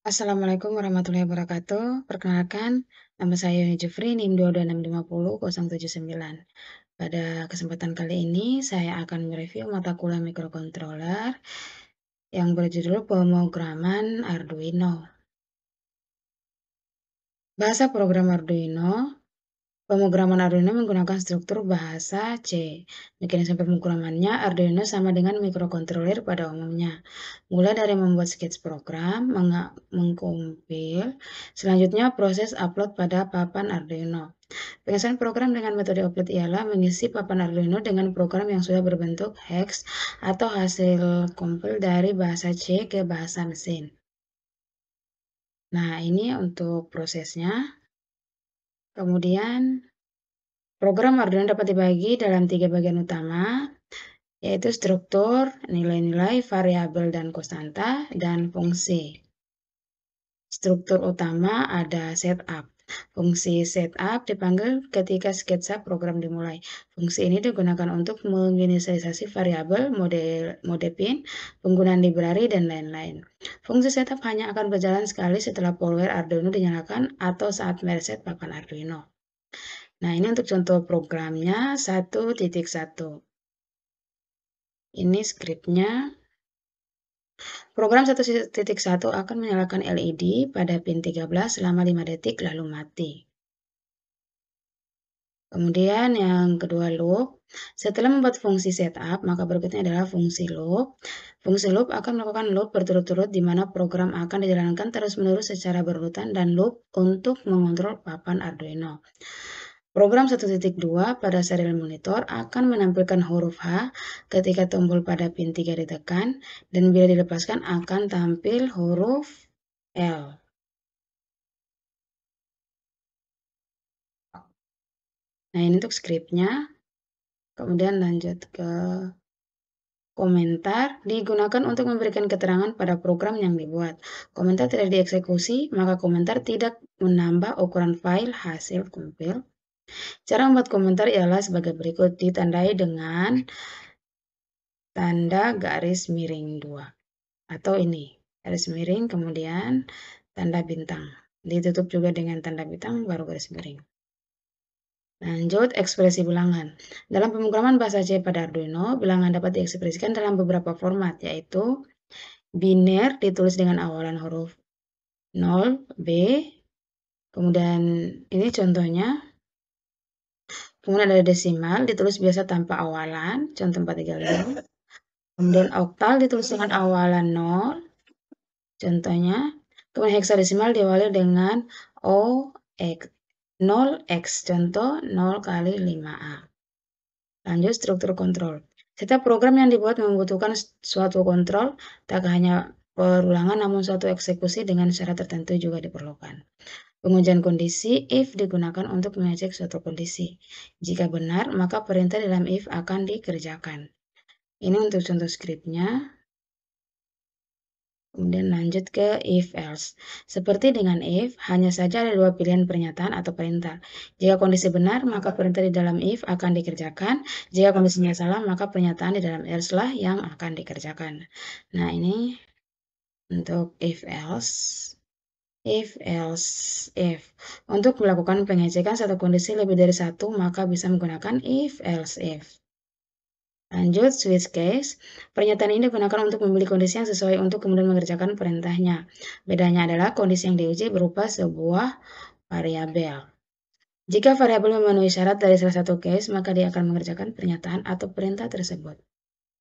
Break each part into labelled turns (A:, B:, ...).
A: Assalamualaikum warahmatullahi wabarakatuh. Perkenalkan, nama saya Yuni Jufri, NIM 226500799. Pada kesempatan kali ini, saya akan mereview mata kuliah mikrokontroler yang berjudul Pemrograman Arduino. Bahasa program Arduino. Pemrograman Arduino menggunakan struktur bahasa C. Mekanisme pemrogramannya Arduino sama dengan mikrokontroler pada umumnya. Mulai dari membuat skets program, mengkompil, selanjutnya proses upload pada papan Arduino. Pengesahan program dengan metode upload ialah mengisi papan Arduino dengan program yang sudah berbentuk hex atau hasil kompil dari bahasa C ke bahasa mesin. Nah, ini untuk prosesnya. Kemudian, program Arduino dapat dibagi dalam 3 bagian utama, yaitu struktur, nilai-nilai, variabel dan konstanta, dan fungsi. Struktur utama ada setup. Fungsi setup dipanggil ketika sketsa program dimulai. Fungsi ini digunakan untuk menginisialisasi variabel, mode pin, penggunaan library, dan lain-lain. Fungsi setup hanya akan berjalan sekali setelah power Arduino dinyalakan atau saat mereset papan Arduino. Nah, ini untuk contoh programnya 1.1. Ini skripnya. Program 1.1 akan menyalakan LED pada pin 13 selama 5 detik lalu mati. Kemudian yang kedua loop. Setelah membuat fungsi setup, maka berikutnya adalah fungsi loop. Fungsi loop akan melakukan loop berturut-turut di mana program akan dijalankan terus-menerus secara berurutan dan loop untuk mengontrol papan Arduino. Program 1.2 pada serial monitor akan menampilkan huruf H ketika tombol pada pin 3 ditekan dan bila dilepaskan akan tampil huruf L. Nah, ini untuk skripnya. Kemudian lanjut ke komentar, digunakan untuk memberikan keterangan pada program yang dibuat. Komentar tidak dieksekusi, maka komentar tidak menambah ukuran file hasil kompil. Cara membuat komentar ialah sebagai berikut, ditandai dengan tanda garis miring 2. Atau ini, garis miring, kemudian tanda bintang. Ditutup juga dengan tanda bintang, baru garis miring. Lanjut, ekspresi bilangan. Dalam pemrograman bahasa C pada Arduino, bilangan dapat diekspresikan dalam beberapa format, yaitu biner ditulis dengan awalan huruf 0, B, kemudian ini contohnya, kemudian ada desimal ditulis biasa tanpa awalan, contoh 435, kemudian oktal ditulis dengan awalan 0, contohnya, kemudian heksadesimal diawali dengan OX, 0x, contoh 0 kali 5A. Lanjut, struktur kontrol. Setiap program yang dibuat membutuhkan suatu kontrol, tak hanya perulangan namun suatu eksekusi dengan syarat tertentu juga diperlukan. Pengujian kondisi if digunakan untuk mengecek suatu kondisi. Jika benar, maka perintah dalam if akan dikerjakan. Ini untuk contoh skripnya. Kemudian lanjut ke if else. Seperti dengan if, hanya saja ada dua pilihan pernyataan atau perintah. Jika kondisi benar, maka perintah di dalam if akan dikerjakan. Jika kondisinya salah, maka pernyataan di dalam else lah yang akan dikerjakan. Nah, ini untuk if else. If else if. Untuk melakukan pengecekan satu kondisi lebih dari satu, maka bisa menggunakan if else if. Lanjut, switch case. Pernyataan ini digunakan untuk memilih kondisi yang sesuai untuk kemudian mengerjakan perintahnya. Bedanya adalah kondisi yang diuji berupa sebuah variabel. Jika variabel memenuhi syarat dari salah satu case, maka dia akan mengerjakan pernyataan atau perintah tersebut.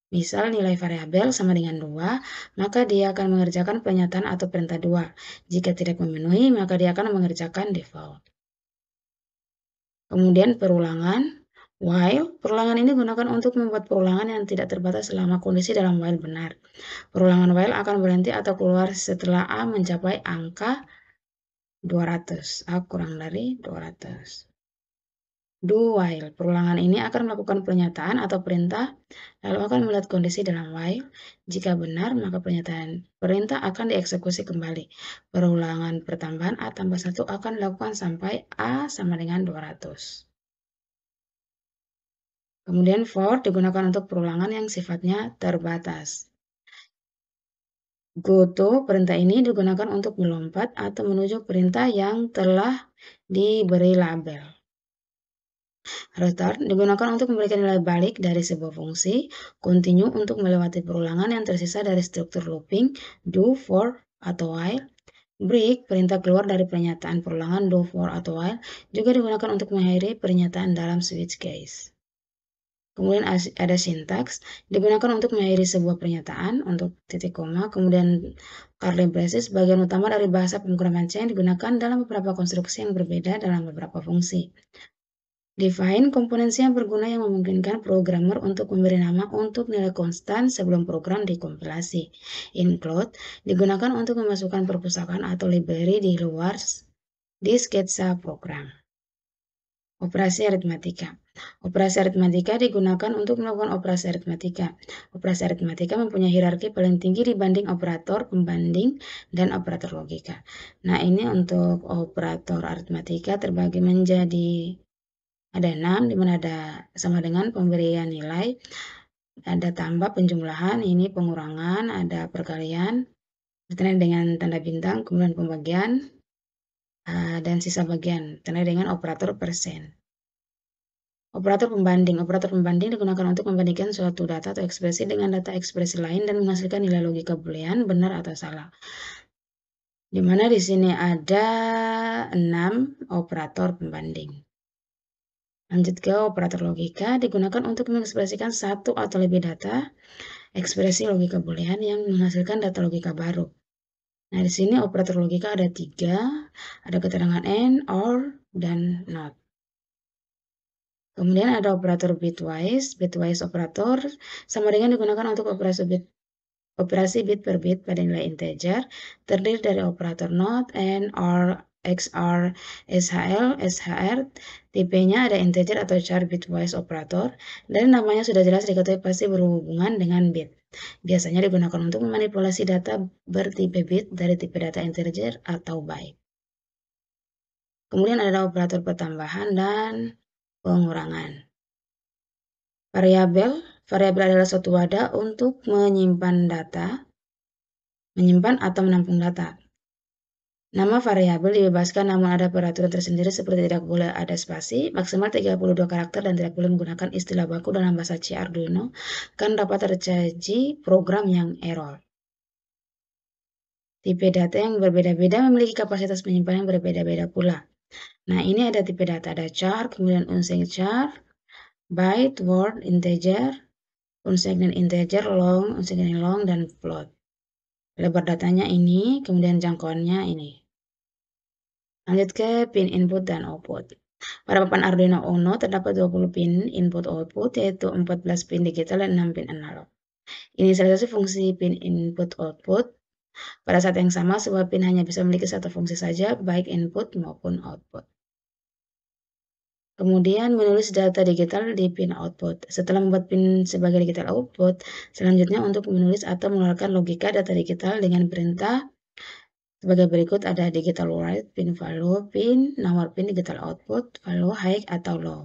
A: Misal nilai variabel sama dengan 2, maka dia akan mengerjakan pernyataan atau perintah 2. Jika tidak memenuhi, maka dia akan mengerjakan default. Kemudian perulangan. While, perulangan ini digunakan untuk membuat perulangan yang tidak terbatas selama kondisi dalam while benar. Perulangan while akan berhenti atau keluar setelah A mencapai angka 200. A kurang dari 200. Do while, perulangan ini akan melakukan pernyataan atau perintah, lalu akan melihat kondisi dalam while. Jika benar, maka perintah akan dieksekusi kembali. Perulangan pertambahan A tambah 1 akan dilakukan sampai A sama dengan 200. Kemudian for digunakan untuk perulangan yang sifatnya terbatas. Goto, perintah ini digunakan untuk melompat atau menuju perintah yang telah diberi label. Return digunakan untuk memberikan nilai balik dari sebuah fungsi. Continue untuk melewati perulangan yang tersisa dari struktur looping, do, for, atau while. Break, perintah keluar dari pernyataan perulangan do, for, atau while, juga digunakan untuk mengakhiri pernyataan dalam switch case. Kemudian ada sintaks, digunakan untuk mengakhiri sebuah pernyataan untuk titik koma, kemudian curly braces, bagian utama dari bahasa pemrograman C yang digunakan dalam beberapa konstruksi yang berbeda dalam beberapa fungsi. Define, komponensi yang berguna yang memungkinkan programmer untuk memberi nama untuk nilai konstan sebelum program dikompilasi. Include, digunakan untuk memasukkan perpustakaan atau library di sketsa program. Operasi aritmatika. Operasi aritmatika digunakan untuk melakukan operasi aritmatika. Operasi aritmatika mempunyai hierarki paling tinggi dibanding operator pembanding dan operator logika. Nah, ini untuk operator aritmatika terbagi menjadi ada 6, di mana ada sama dengan pemberian nilai, ada tambah penjumlahan, ini pengurangan, ada perkalian, ditandai dengan tanda bintang, kemudian pembagian, dan sisa bagian, ditandai dengan operator persen. Operator pembanding digunakan untuk membandingkan suatu data atau ekspresi dengan data ekspresi lain dan menghasilkan nilai logika boolean benar atau salah. Di mana di sini ada 6 operator pembanding. Lanjut ke operator logika, digunakan untuk mengekspresikan satu atau lebih data ekspresi logika boolean yang menghasilkan data logika baru. Nah, di sini operator logika ada 3, ada keterangan AND, OR, dan NOT. Kemudian ada operator bitwise. Bitwise operator sama dengan digunakan untuk operasi bit per bit pada nilai integer, terdiri dari operator NOT, AND, OR, XOR, SHL, SHR. Tipenya ada integer atau char bitwise operator, dan namanya sudah jelas diketahui pasti berhubungan dengan bit. Biasanya digunakan untuk memanipulasi data bertipe bit dari tipe data integer atau byte. Kemudian ada operator pertambahan dan pengurangan. Variabel adalah suatu wadah untuk menyimpan atau menampung data. Nama variabel dibebaskan namun ada peraturan tersendiri seperti tidak boleh ada spasi, maksimal 32 karakter dan tidak boleh menggunakan istilah baku dalam bahasa C Arduino, kan dapat terjadi program yang error. Tipe data yang berbeda-beda memiliki kapasitas penyimpanan yang berbeda-beda pula. Nah, ini ada tipe data, ada char, kemudian unsigned char, byte, word, integer, unsigned integer, long, unsigned long, dan float. Lebar datanya ini, kemudian jangkauannya ini. Lanjut ke pin input dan output. Pada papan Arduino Uno terdapat 20 pin input-output, yaitu 14 pin digital dan 6 pin analog. Inisialisasi fungsi pin input-output. Pada saat yang sama, sebuah pin hanya bisa memiliki satu fungsi saja, baik input maupun output. Kemudian menulis data digital di pin output. Setelah membuat pin sebagai digital output, selanjutnya untuk menulis atau mengeluarkan logika data digital dengan perintah sebagai berikut, ada digital write, pin value, pin, nomor pin digital output, value high atau low.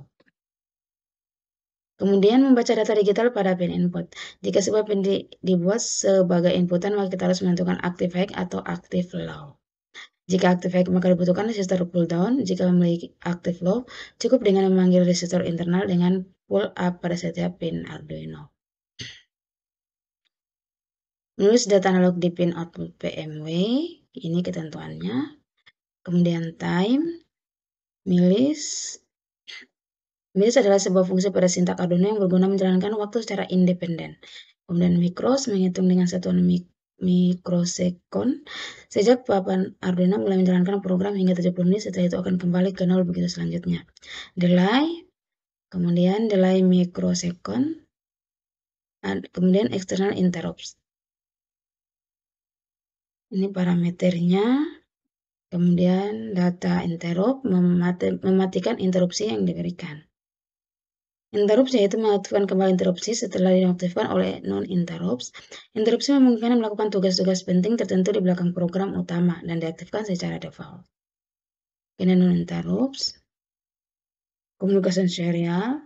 A: Kemudian membaca data digital pada pin input. Jika sebuah pin dibuat sebagai inputan, maka kita harus menentukan active high atau active low. Jika active high, maka dibutuhkan resistor pull down. Jika memiliki active low, cukup dengan memanggil resistor internal dengan pull up pada setiap pin Arduino. Menulis data analog di pin output PMW, ini ketentuannya. Kemudian time, milis. Milis adalah sebuah fungsi pada sintak Arduino yang berguna menjalankan waktu secara independen. Kemudian mikros, menghitung dengan satuan mikrosekon. Sejak papan Arduino mulai menjalankan program hingga 70 menit, setelah itu akan kembali ke 0 begitu selanjutnya. Delay, kemudian delay mikrosekon, kemudian external interrupts. Ini parameternya. Kemudian data interrupt, mematikan interupsi yang diberikan. Interrupsi yaitu mengaktifkan kembali interupsi setelah dinonaktifkan oleh non-interrupts. Interupsi memungkinkan melakukan tugas-tugas penting tertentu di belakang program utama dan diaktifkan secara default. Ini non-interrupts, communication serial,